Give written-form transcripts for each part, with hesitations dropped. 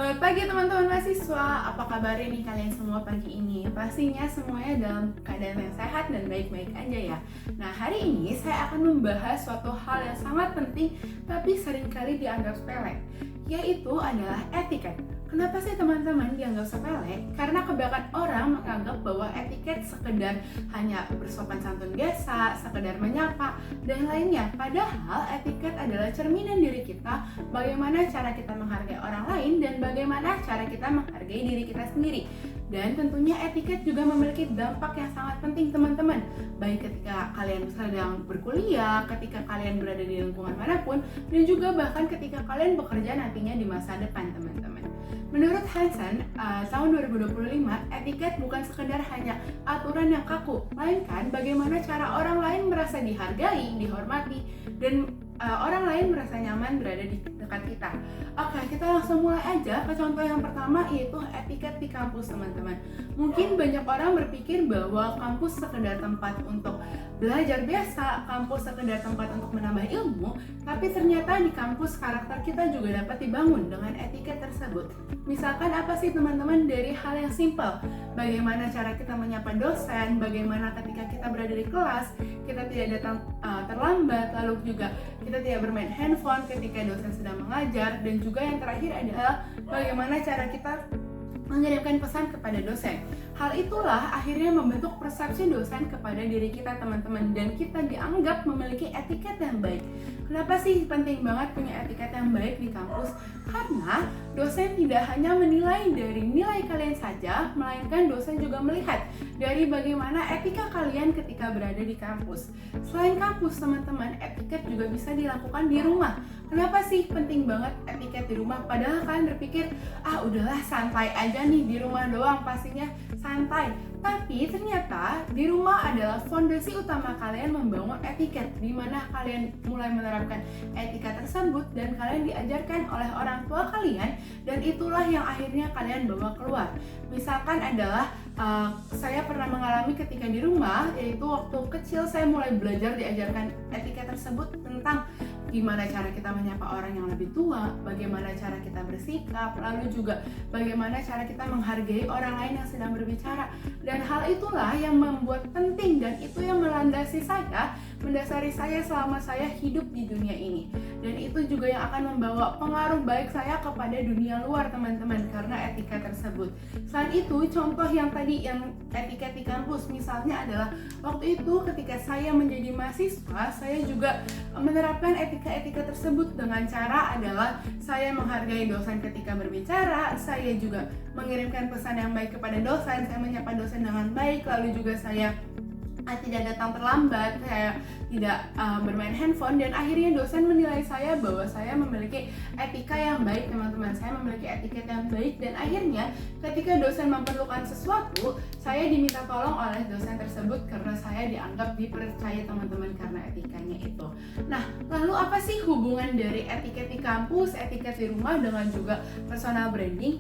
Selamat pagi teman-teman mahasiswa, apa kabar nih kalian semua pagi ini? Pastinya semuanya dalam keadaan yang sehat dan baik-baik aja ya. Nah, hari ini saya akan membahas suatu hal yang sangat penting tapi seringkali dianggap sepele, yaitu adalah etiket. Kenapa sih teman-teman dianggap sepele? Karena kebanyakan orang menganggap bahwa etiket sekedar hanya bersopan santun biasa, sekedar menyapa, dan lainnya. Padahal etiket adalah cerminan diri kita, bagaimana cara kita menghargai orang lain dan bagaimana cara kita menghargai diri kita sendiri. Dan tentunya etiket juga memiliki dampak yang sangat penting teman-teman, baik ketika kalian sedang berkuliah, ketika kalian berada di lingkungan manapun, dan juga bahkan ketika kalian bekerja nantinya di masa depan teman-teman. Menurut Hansen, tahun 2025, etiket bukan sekedar hanya aturan yang kaku, melainkan bagaimana cara orang lain merasa dihargai, dihormati, dan orang lain merasa nyaman berada di dekat kita. Oke, kita langsung mulai aja ke contoh yang pertama, yaitu etiket di kampus teman-teman. Mungkin banyak orang berpikir bahwa kampus sekedar tempat untuk belajar biasa, kampus sekedar tempat untuk menambah ilmu, tapi ternyata di kampus karakter kita juga dapat dibangun dengan etiket tersebut. Misalkan apa sih teman-teman, dari hal yang simpel, bagaimana cara kita menyapa dosen, bagaimana ketika kita berada di kelas, kita tidak datang terlambat, lalu juga kita tidak bermain handphone ketika dosen sedang mengajar, dan juga yang terakhir adalah bagaimana cara kita mengirimkan pesan kepada dosen. Hal itulah akhirnya membentuk persepsi dosen kepada diri kita teman-teman, dan kita dianggap memiliki etiket yang baik. Kenapa sih penting banget punya etiket yang baik di kampus? Karena dosen tidak hanya menilai dari nilai kalian saja, melainkan dosen juga melihat dari bagaimana etika kalian ketika berada di kampus. Selain kampus teman-teman, etiket juga bisa dilakukan di rumah. Kenapa sih penting banget etiket di rumah? Padahal kalian berpikir, udahlah santai aja nih di rumah doang, pastinya santai. Tapi ternyata di rumah adalah fondasi utama kalian membangun etiket, di mana kalian mulai menerapkan etika tersebut dan kalian diajarkan oleh orang tua kalian, dan itulah yang akhirnya kalian bawa keluar. Misalkan adalah saya pernah mengalami ketika di rumah, yaitu waktu kecil saya mulai belajar diajarkan etika tersebut tentang gimana cara kita menyapa orang yang lebih tua, bagaimana cara kita bersikap, lalu juga bagaimana cara kita menghargai orang lain yang sedang berbicara. Dan hal itulah yang membuat penting, dan itu yang melandasi saya, mendasari saya selama saya hidup di dunia ini. Dan itu juga yang akan membawa pengaruh baik saya kepada dunia luar teman-teman, karena etika tersebut. Selain itu, contoh yang tadi yang etiket di kampus misalnya adalah waktu itu ketika saya menjadi mahasiswa, saya juga menerapkan etika tersebut dengan cara adalah saya menghargai dosen ketika berbicara, saya juga mengirimkan pesan yang baik kepada dosen, saya menyapa dosen dengan baik, lalu juga saya tidak datang terlambat, saya tidak bermain handphone, dan akhirnya dosen menilai saya bahwa saya memiliki etika yang baik teman-teman, saya memiliki etiket yang baik, dan akhirnya ketika dosen memerlukan sesuatu, saya diminta tolong oleh dosen tersebut karena saya dianggap dipercaya teman-teman karena etikanya itu. Nah, lalu apa sih hubungan dari etiket di kampus, etiket di rumah dengan juga personal branding?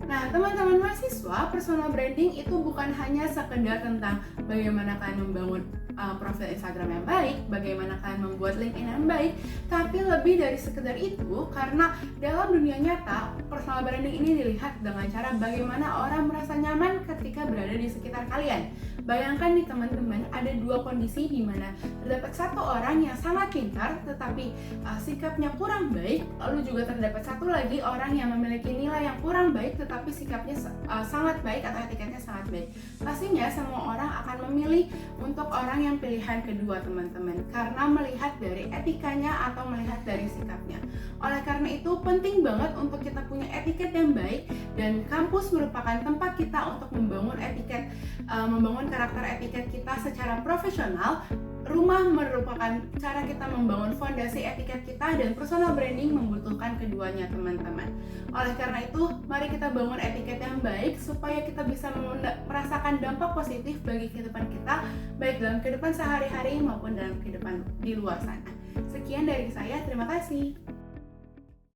Nah, teman-teman mahasiswa, personal branding itu bukan hanya sekedar tentang bagaimana kalian membangun profil Instagram yang baik, bagaimana kalian membuat LinkedIn yang baik, tapi lebih dari sekedar itu, karena dalam dunia nyata, personal branding ini dilihat dengan cara bagaimana orang merasa nyaman ketika berada di sekitar kalian. Bayangkan nih teman-teman, ada dua kondisi di mana terdapat satu orang yang sangat pintar tetapi sikapnya kurang baik, lalu juga terdapat satu lagi orang yang memiliki nilai yang kurang baik tetapi sikapnya sangat baik atau etiketnya sangat baik. Pastinya semua orang akan memilih untuk orang yang pilihan kedua teman-teman, karena melihat dari etikanya atau melihat dari sikapnya. Oleh karena itu penting banget untuk kita punya etiket yang baik, dan kampus merupakan tempat kita untuk membangun etiket, membangun karakter etiket kita secara profesional. Rumah merupakan cara kita membangun fondasi etiket kita, dan personal branding membutuhkan keduanya teman-teman. Oleh karena itu, mari kita bangun etiket yang baik supaya kita bisa merasakan dampak positif bagi kehidupan kita, baik dalam kehidupan sehari-hari maupun dalam kehidupan di luar sana. Sekian dari saya, terima kasih.